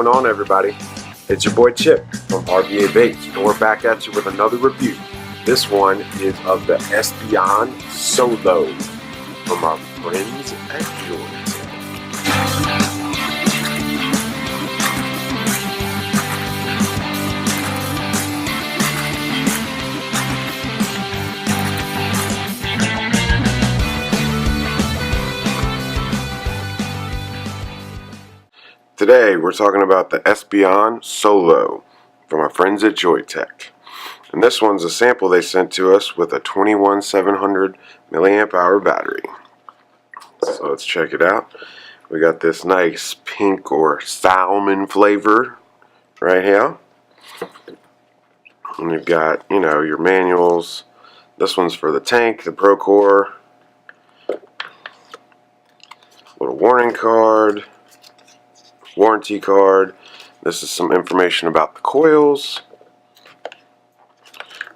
going on, everybody? It's your boy Chip from RBA Baits, and we're back at you with another review. This one is of the Espion Solo from our friends at Joyetech. Today we're talking about the Espion Solo from our friends at Joyetech. And this one's a sample they sent to us with a 21700 milliamp hour battery. So let's check it out. We got this nice pink or salmon flavor right here. And you've got, your manuals. This one's for the tank, the PreOrder. Little warning card. Warranty card. This is some information about the coils,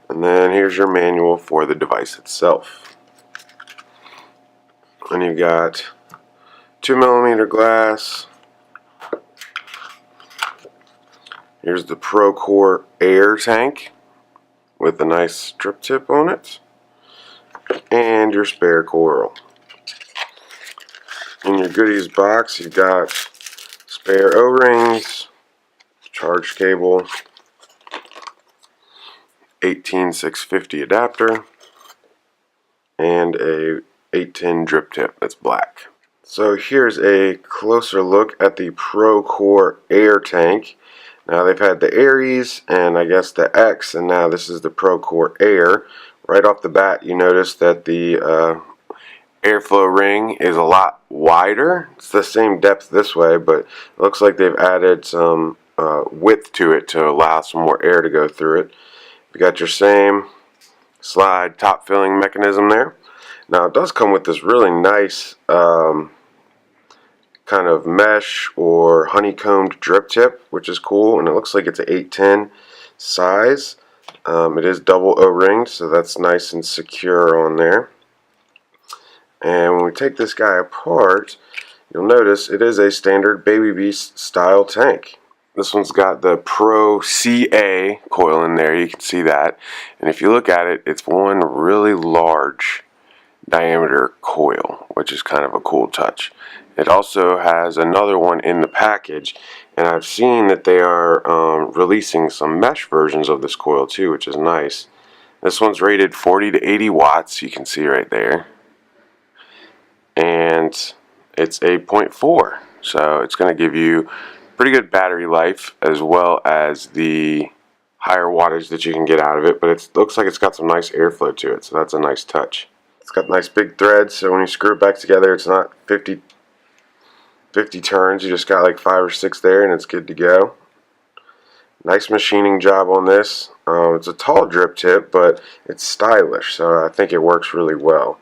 and then here's your manual for the device itself. And you've got 2mm glass. Here's the PreOrder HERE tank with a nice strip tip on it, and your spare coil. In your goodies box, you've got spare O-rings, charge cable, 18650 adapter, and a 810 drip tip that's black. So here's a closer look at the PreOrder HERE tank. Now they've had the Aries and I guess the X, and now this is the PreOrder HERE. Right off the bat you notice that the airflow ring is a lot wider. It's the same depth this way, but it looks like they've added some width to it to allow some more air to go through it. You got your same slide top filling mechanism there. Now it does come with this really nice kind of mesh or honeycombed drip tip, which is cool, and it looks like it's an 810 size. It is double O-ringed, so that's nice and secure on there. And when we take this guy apart, you'll notice it is a standard Baby Beast style tank. This one's got the Pro CA coil in there, you can see that. And if you look at it, it's one really large diameter coil, which is kind of a cool touch. It also has another one in the package, and I've seen that they are releasing some mesh versions of this coil too, which is nice. This one's rated 40 to 80 watts, you can see right there. And it's a 0.4, so it's going to give you pretty good battery life as well as the higher wattage that you can get out of it, but it looks like it's got some nice airflow to it, so that's a nice touch. It's got nice big threads, so when you screw it back together it's not 50 turns, you just got like 5 or 6 there and it's good to go. Nice machining job on this. It's a tall drip tip, but it's stylish, so I think it works really well.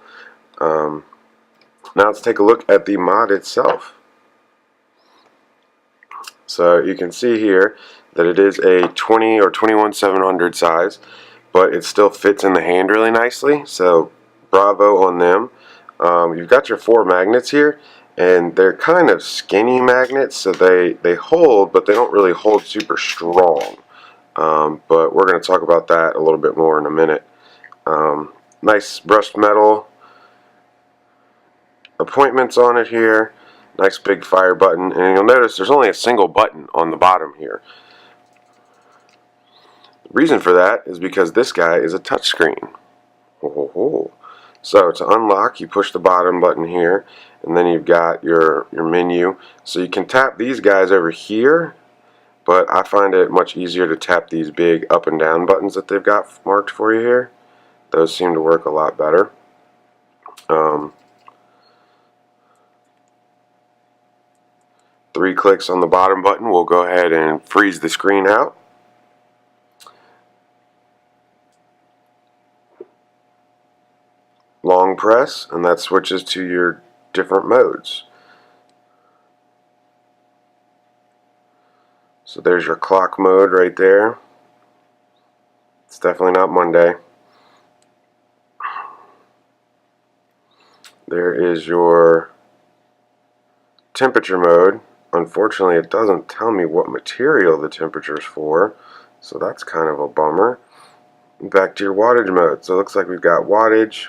Now let's take a look at the mod itself. So you can see here that it is a 20 or 21700 size, but it still fits in the hand really nicely, so bravo on them. You've got your 4 magnets here, and they're kind of skinny magnets, so they hold, but they don't really hold super strong. But we're going to talk about that a little bit more in a minute. Nice brushed metal appointments on it here. Nice big fire button, and you'll notice there's only a single button on the bottom here. The reason for that is because this guy is a touchscreen. So to unlock, you push the bottom button here, and then you've got your menu. So you can tap these guys over here, but I find it much easier to tap these big up and down buttons that they've got marked for you here. Those seem to work a lot better. 3 clicks on the bottom button will go ahead and freeze the screen out. Long press, and that switches to your different modes. So there's your clock mode right there. It's definitely not Monday. There is your temperature mode, unfortunately it doesn't tell me what material the temperature is for, so that's kind of a bummer. Back to your wattage mode. So it looks like we've got wattage,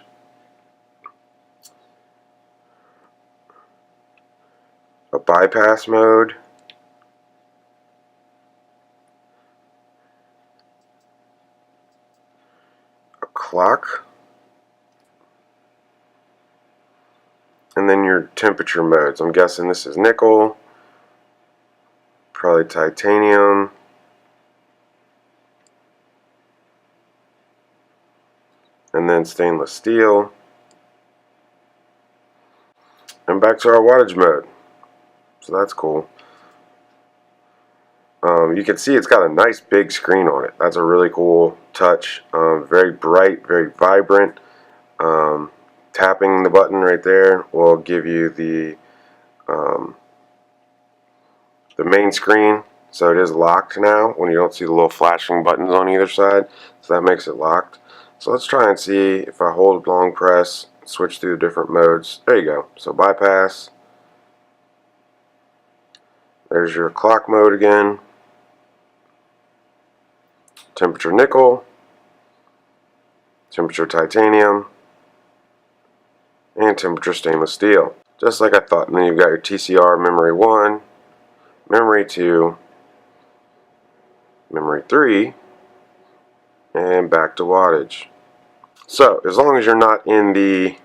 a bypass mode, a clock, and then your temperature modes. I'm guessing this is nickel, probably titanium, and then stainless steel, and back to our wattage mode. So that's cool. You can see it's got a nice big screen on it. That's a really cool touch. Very bright, very vibrant. Tapping the button right there will give you the main screen. So it is locked now when you don't see the little flashing buttons on either side. So that makes it locked. So let's try and see if I hold long press, switch through the different modes. There you go. So bypass. There's your clock mode again. Temperature nickel. Temperature titanium. And temperature stainless steel. Just like I thought. And then you've got your TCR memory 1, memory 2, memory 3, and back to wattage. So as long as you're not in the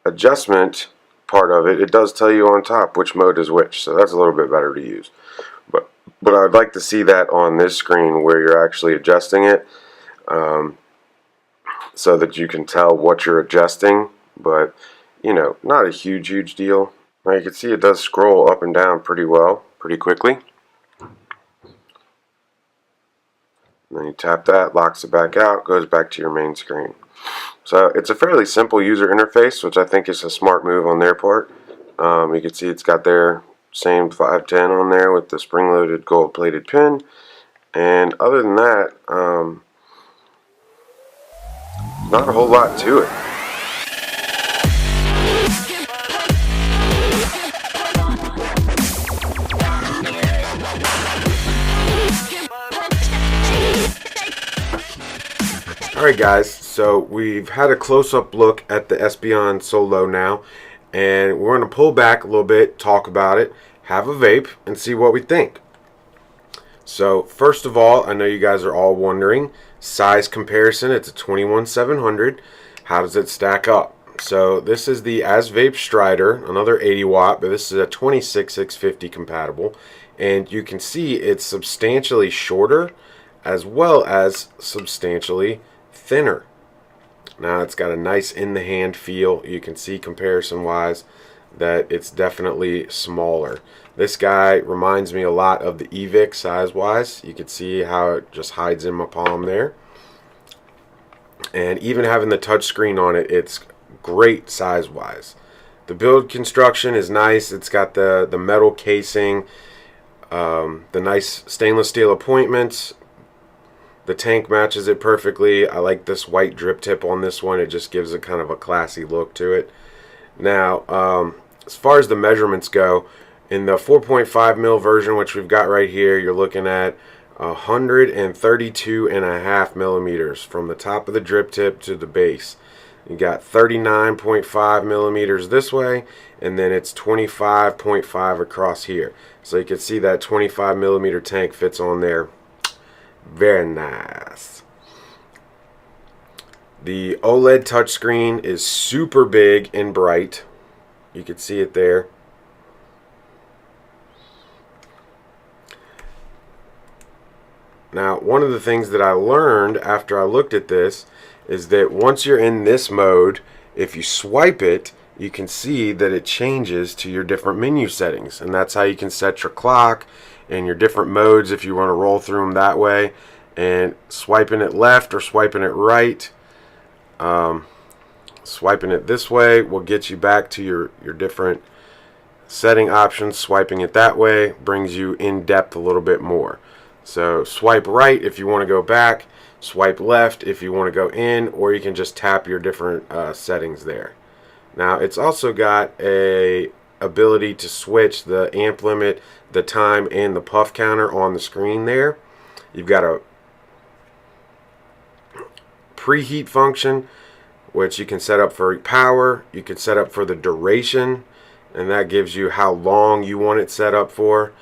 adjustment part of it, it does tell you on top which mode is which. So that's a little bit better to use. But I would like to see that on this screen where you're actually adjusting it, so that you can tell what you're adjusting. But you know, not a huge deal. Now you can see it does scroll up and down pretty well, pretty quickly. And then you tap that, locks it back out, goes back to your main screen. So it's a fairly simple user interface, which I think is a smart move on their part. You can see it's got their same 510 on there with the spring-loaded gold-plated pin. And other than that, not a whole lot to it. Alright guys, so we've had a close-up look at the Espion Solo now, and we're going to pull back a little bit, talk about it, have a vape, and see what we think. So first of all, I know you guys are all wondering, size comparison. It's a 21700. How does it stack up? So this is the AsVape Strider, another 80 watt, but this is a 26650 compatible, and you can see it's substantially shorter as well as substantially thinner. Now it's got a nice in the hand feel. You can see comparison wise that it's definitely smaller. This guy reminds me a lot of the Evic size wise. You can see how it just hides in my palm there. And even having the touch screen on it, it's great size wise. The build construction is nice. It's got the metal casing, the nice stainless steel appointments. The tank matches it perfectly. I like this white drip tip on this one. It just gives a kind of a classy look to it. Now, as far as the measurements go, in the 4.5 mil version, which we've got right here, you're looking at 132.5 millimeters from the top of the drip tip to the base. You got 39.5 millimeters this way, and then it's 25.5 across here. So you can see that 25 millimeter tank fits on there. Very nice. The OLED touchscreen is super big and bright. You can see it there. Now, one of the things that I learned after I looked at this is that once you're in this mode, if you swipe it, you can see that it changes to your different menu settings, and that's how you can set your clock and your different modes if you want to roll through them that way. And swiping it left or swiping it right, swiping it this way will get you back to your different setting options. Swiping it that way brings you in depth a little bit more. So swipe right if you want to go back, swipe left if you want to go in, or you can just tap your different settings there. Now it's also got a ability to switch the amp limit, the time, and the puff counter on the screen there. You've got a preheat function, which you can set up for power. You can set up for the duration, and that gives you how long you want it set up for.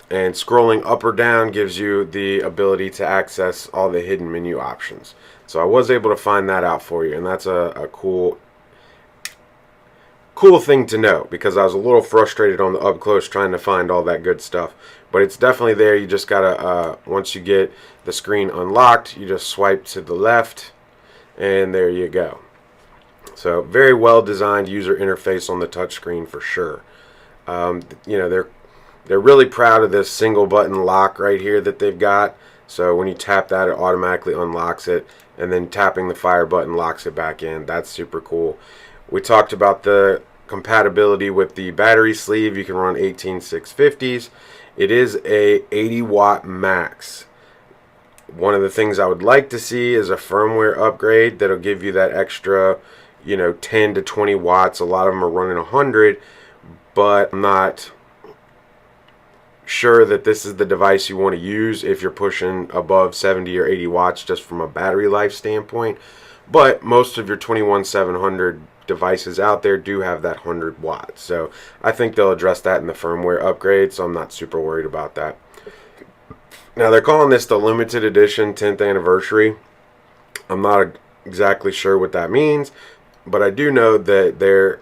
And scrolling up or down gives you the ability to access all the hidden menu options. So I was able to find that out for you, and that's a cool thing to know, because I was a little frustrated on the up close trying to find all that good stuff. But it's definitely there. You just gotta, once you get the screen unlocked, you just swipe to the left, and there you go. So very well designed user interface on the touchscreen for sure. You know, they're really proud of this single button lock right here that they've got. So when you tap that, it automatically unlocks it, and then tapping the fire button locks it back in. That's super cool. We talked about the compatibility with the battery sleeve. You can run 18650s. It is a 80 watt max. One of the things I would like to see is a firmware upgrade that'll give you that extra, you know, 10 to 20 watts. A lot of them are running 100, but I'm not sure that this is the device you want to use if you're pushing above 70 or 80 watts just from a battery life standpoint. But most of your 21700 devices out there do have that 100 watts, so I think they'll address that in the firmware upgrade, so I'm not super worried about that. Now they're calling this the limited edition 10th anniversary. I'm not exactly sure what that means, but I do know that they're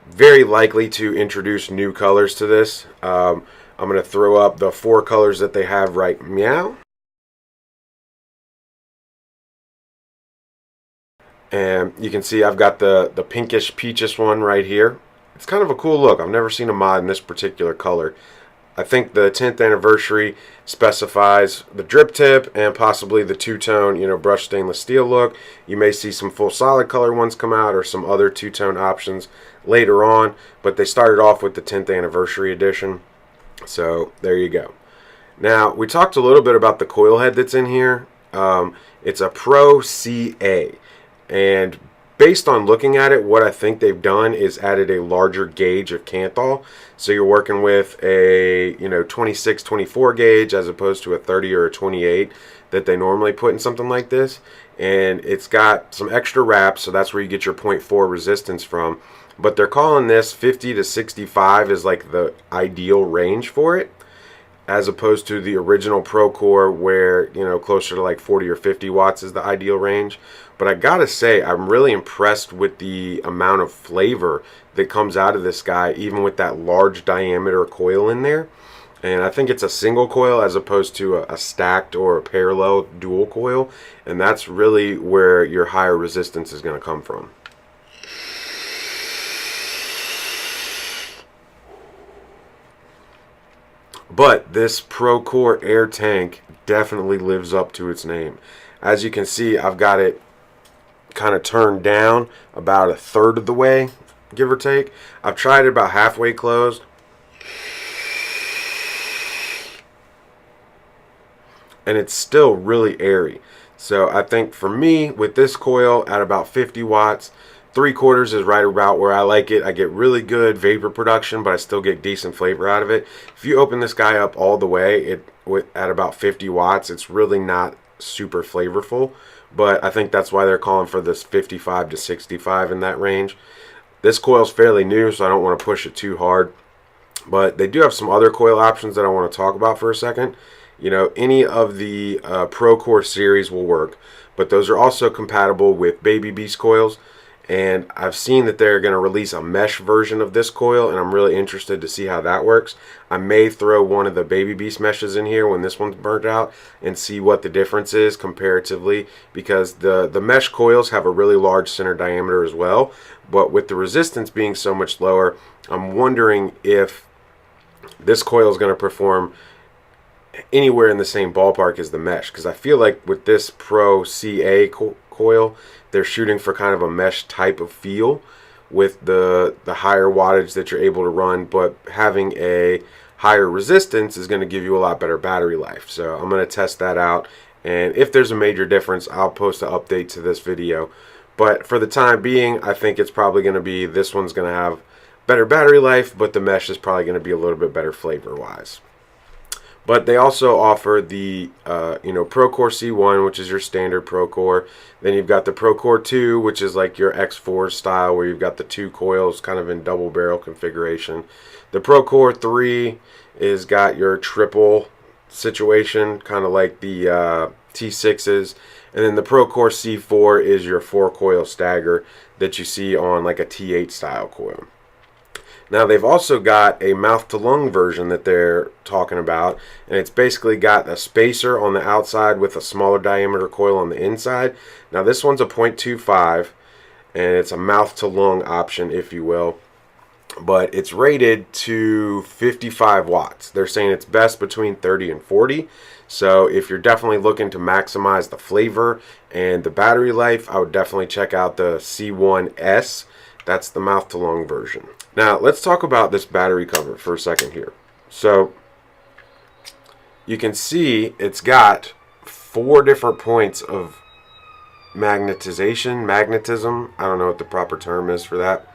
very likely to introduce new colors to this. I'm going to throw up the 4 colors that they have right meow. And you can see I've got the pinkish peachish one right here. It's kind of a cool look. I've never seen a mod in this particular color. I think the 10th anniversary specifies the drip tip and possibly the two-tone, you know, brushed stainless steel look. You may see some full solid color ones come out or some other two-tone options later on, but they started off with the 10th anniversary edition. So there you go. Now we talked a little bit about the coil head that's in here. It's a Pro CA, and based on looking at it, what I think they've done is added a larger gauge of Canthal. So you're working with a 26, 24 gauge as opposed to a 30 or a 28 that they normally put in something like this. And it's got some extra wraps, so that's where you get your 0.4 resistance from. But they're calling this 50 to 65 is like the ideal range for it, as opposed to the original Pro Core where, you know, closer to like 40 or 50 watts is the ideal range. But I gotta say, I'm really impressed with the amount of flavor that comes out of this guy, even with that large diameter coil in there. And I think it's a single coil as opposed to a stacked or a parallel dual coil, and that's really where your higher resistance is going to come from. But this PreOrder Air tank definitely lives up to its name. As you can see, I've got it kind of turned down about 1/3 of the way, give or take. I've tried it about halfway closed. And it's still really airy. So I think for me, with this coil at about 50 watts, 3/4 is right about where I like it. I get really good vapor production, but I still get decent flavor out of it. If you open this guy up all the way, at about 50 watts, it's really not super flavorful. But I think that's why they're calling for this 55 to 65 in that range. This coil's fairly new, so I don't want to push it too hard. But they do have some other coil options that I want to talk about for a second. You know, any of the PreOrder series will work, but those are also compatible with Baby Beast coils. And I've seen that they're going to release a mesh version of this coil, and I'm really interested to see how that works. I may throw one of the Baby Beast meshes in here when this one's burnt out and see what the difference is comparatively, because the mesh coils have a really large center diameter as well, but with the resistance being so much lower, I'm wondering if this coil is going to perform anywhere in the same ballpark as the mesh, because I feel like with this Pro CA coil, they're shooting for kind of a mesh type of feel with the higher wattage that you're able to run, but having a higher resistance is going to give you a lot better battery life. So I'm going to test that out, and if there's a major difference, I'll post an update to this video. But for the time being, I think it's probably going to be, this one's going to have better battery life, but the mesh is probably going to be a little bit better flavor-wise. But they also offer the ProCore C1, which is your standard ProCore. Then you've got the ProCore 2, which is like your X4 style, where you've got the 2 coils kind of in double barrel configuration. The ProCore 3 is got your triple situation, kind of like the T6s. And then the ProCore C4 is your 4 coil stagger that you see on like a T8 style coil. Now they've also got a mouth-to-lung version that they're talking about, and it's basically got a spacer on the outside with a smaller diameter coil on the inside. Now this one's a 0.25, and it's a mouth-to-lung option, if you will, but it's rated to 55 watts. They're saying it's best between 30 and 40, so if you're definitely looking to maximize the flavor and the battery life, I would definitely check out the C1S. That's the mouth-to-lung version. Now, let's talk about this battery cover for a second here. So, you can see it's got 4 different points of magnetism. I don't know what the proper term is for that.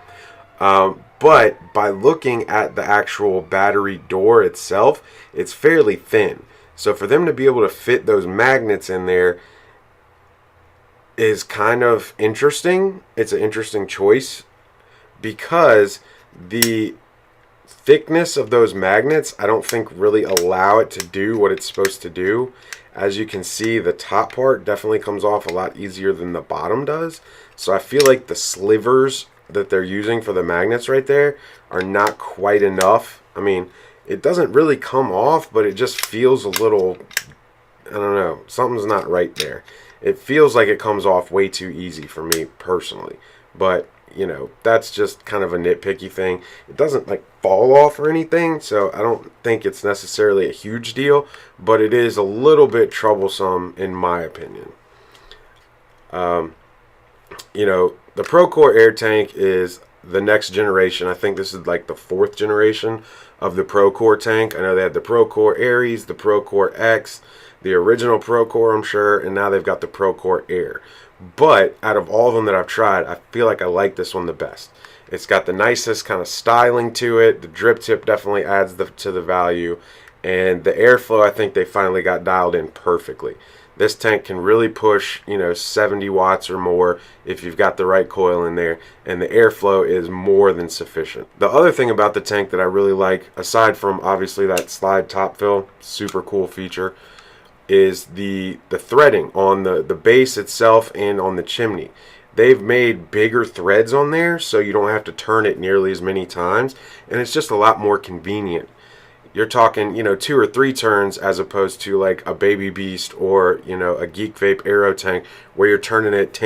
But by looking at the actual battery door itself, it's fairly thin. So for them to be able to fit those magnets in there is kind of interesting. It's an interesting choice, because the thickness of those magnets, I don't think really allow it to do what it's supposed to do. As you can see, the top part definitely comes off a lot easier than the bottom does. So I feel like the slivers that they're using for the magnets right there are not quite enough. I mean, it doesn't really come off, but it just feels a little, I don't know, something's not right there. It feels like it comes off way too easy for me personally. But you know, that's just kind of a nitpicky thing. It doesn't like fall off or anything, so I don't think it's necessarily a huge deal, but it is a little bit troublesome in my opinion. You know, the ProCore Air tank is the next generation. I think this is like the 4th generation of the ProCore tank. I know they had the ProCore Aries, the ProCore X, the original ProCore, I'm sure, and now they've got the ProCore Air. But out of all of them that I've tried, I feel like I like this one the best. It's got the nicest kind of styling to it. The drip tip definitely adds to the value. And the airflow, I think they finally got dialed in perfectly. This tank can really push, 70 watts or more if you've got the right coil in there. And the airflow is more than sufficient. The other thing about the tank that I really like, aside from obviously that slide top fill, super cool feature, is the threading on the base itself and on the chimney. They've made bigger threads on there, so you don't have to turn it nearly as many times, and it's just a lot more convenient. You're talking, 2 or 3 turns as opposed to like a Baby Beast or, a Geek Vape Aero tank where you're turning it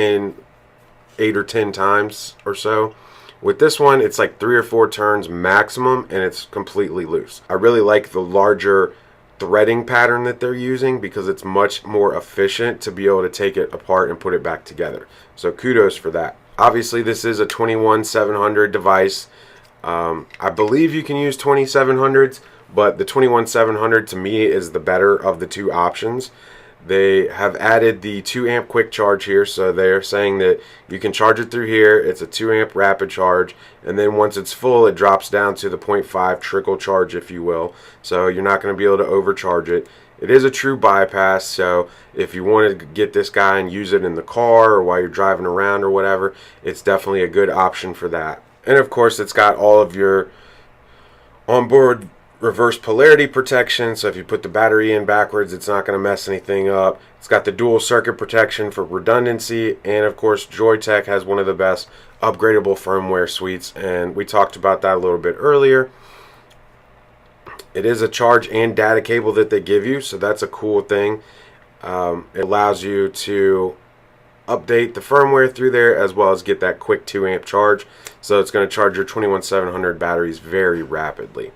8 or 10 times or so. With this one, it's like 3 or 4 turns maximum, and it's completely loose. I really like the larger threading pattern that they're using because it's much more efficient to be able to take it apart and put it back together. So kudos for that. Obviously, this is a 21700 device. I believe you can use 2700s, but the 21700 to me is the better of the 2 options. They have added the 2 amp quick charge here, so they're saying that you can charge it through here. It's a 2 amp rapid charge, and then once it's full, it drops down to the 0.5 trickle charge, if you will. So you're not going to be able to overcharge it. It is a true bypass, so if you wanted to get this guy and use it in the car or while you're driving around or whatever, it's definitely a good option for that. And of course, it's got all of your onboard reverse polarity protection, so if you put the battery in backwards, it's not going to mess anything up. It's got the dual circuit protection for redundancy, and of course Joyetech has one of the best upgradable firmware suites, and we talked about that a little bit earlier. It is a charge and data cable that they give you, so that's a cool thing. It allows you to update the firmware through there as well as get that quick 2 amp charge, so it's going to charge your 21700 batteries very rapidly.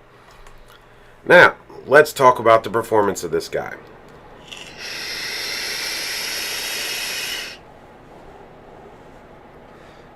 Now, let's talk about the performance of this guy.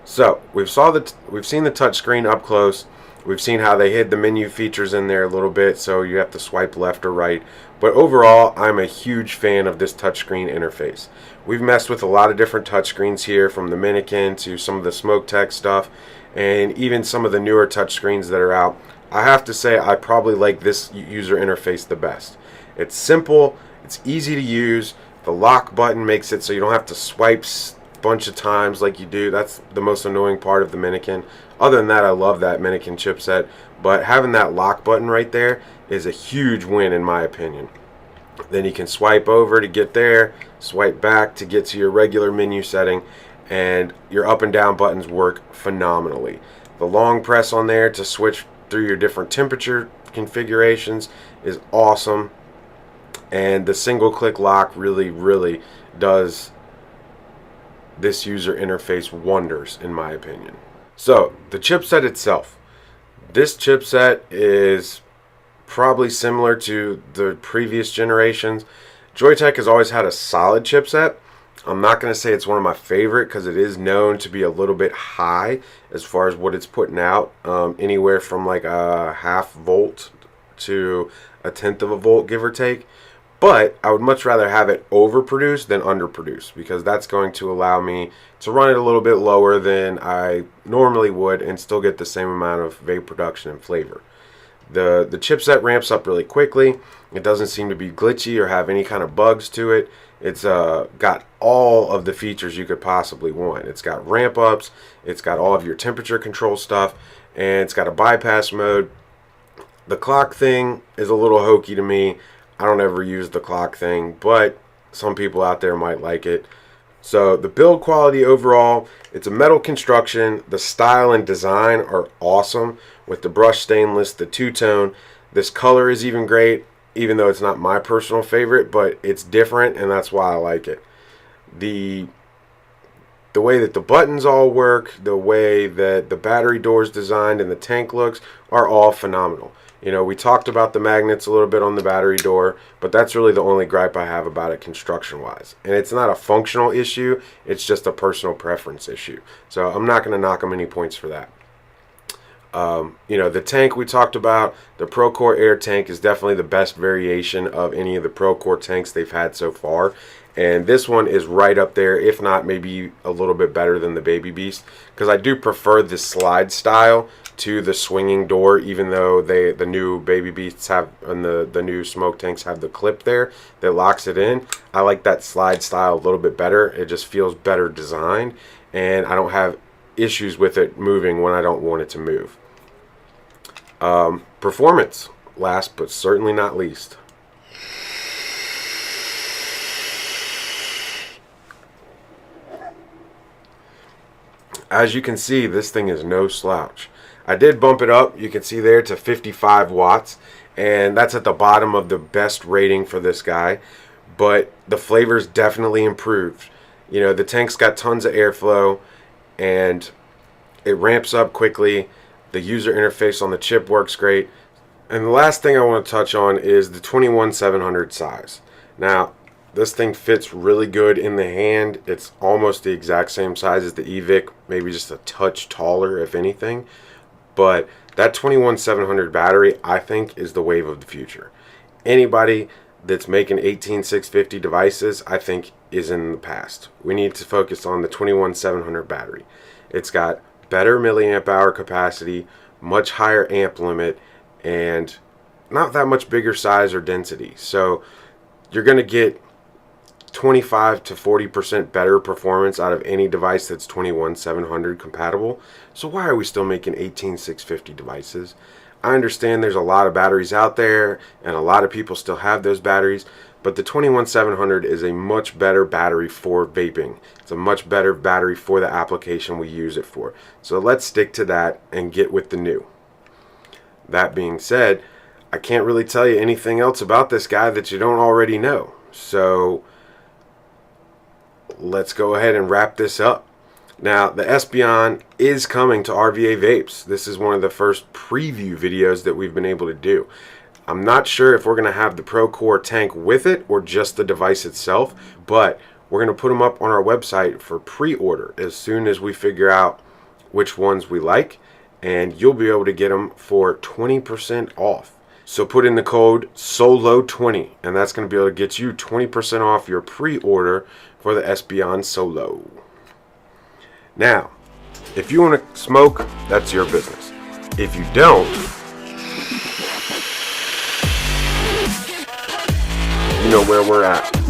So, we've seen the touchscreen up close. We've seen how they hid the menu features in there a little bit, so you have to swipe left or right. But overall, I'm a huge fan of this touchscreen interface. We've messed with a lot of different touchscreens here, from the Minikin to some of the Smoke stuff, and even some of the newer touchscreens that are out. I have to say I probably like this user interface the best. It's simple, it's easy to use. The lock button makes it so you don't have to swipe a bunch of times like you do. That's the most annoying part of the Minikin. Other than that, I love that Minikin chipset, but having that lock button right there is a huge win in my opinion. Then you can swipe over to get there, swipe back to get to your regular menu setting, and your up and down buttons work phenomenally. The long press on there to switch through your different temperature configurations is awesome, and the single click lock really does this user interface wonders in my opinion. So the chipset itself, this chipset is probably similar to the previous generations. Joyetech has always had a solid chipset. I'm not going to say it's one of my favorite because it is known to be a little bit high as far as what it's putting out, anywhere from like a half volt to a tenth of a volt, give or take. But I would much rather have it overproduced than underproduced, because that's going to allow me to run it a little bit lower than I normally would and still get the same amount of vape production and flavor. The chipset ramps up really quickly. It doesn't seem to be glitchy or have any kind of bugs to it. It's got all of the features you could possibly want. It's got ramp ups, it's got all of your temperature control stuff, and it's got a bypass mode. The clock thing is a little hokey to me. I don't ever use the clock thing, but some people out there might like it. So the build quality overall, it's a metal construction. The style and design are awesome with the brushed stainless, the two-tone. This color is even great, even though it's not my personal favorite, but it's different, and that's why I like it. The way that the buttons all work, the way that the battery door is designed and the tank looks are all phenomenal. You know, we talked about the magnets a little bit on the battery door, but that's really the only gripe I have about it construction-wise. And it's not a functional issue, it's just a personal preference issue. So I'm not going to knock them any points for that. You know, the tank we talked about, the PreOrder HERE tank is definitely the best variation of any of the PreOrder tanks they've had so far. And this one is right up there, if not maybe a little bit better than the Baby Beast, because I do prefer the slide style to the swinging door, even though the new Baby Beasts have, and the new smoke tanks have the clip there that locks it in. I like that slide style a little bit better. It just feels better designed, and I don't have issues with it moving when I don't want it to move. Performance, last but certainly not least. As you can see, this thing is no slouch. I did bump it up, you can see there, to 55 watts, and that's at the bottom of the best rating for this guy, but the flavor's definitely improved. You know, the tank's got tons of airflow, and it ramps up quickly. The user interface on the chip works great. And the last thing I want to touch on is the 21700 size. Now, this thing fits really good in the hand. It's almost the exact same size as the EVIC, maybe just a touch taller if anything. But that 21700 battery, I think, is the wave of the future. Anybody that's making 18650 devices, I think, is in the past. We need to focus on the 21700 battery. It's got better milliamp hour capacity, much higher amp limit, and not that much bigger size or density. So you're going to get 25 to 40% better performance out of any device that's 21700 compatible. So why are we still making 18650 devices? I understand there's a lot of batteries out there and a lot of people still have those batteries, but the 21700 is a much better battery for vaping. It's a much better battery for the application we use it for. So let's stick to that and get with the new. That being said, I can't really tell you anything else about this guy that you don't already know. So let's go ahead and wrap this up. Now, the Espion is coming to RVA Vapes. This is one of the first preview videos that we've been able to do. I'm not sure if we're going to have the PreOrder tank with it or just the device itself, but we're going to put them up on our website for pre-order as soon as we figure out which ones we like. and you'll be able to get them for 20% off. So put in the code SOLO20, and that's going to be able to get you 20% off your pre-order for the Espion Solo. Now, if you want to smoke, that's your business. If you don't, you know where we're at.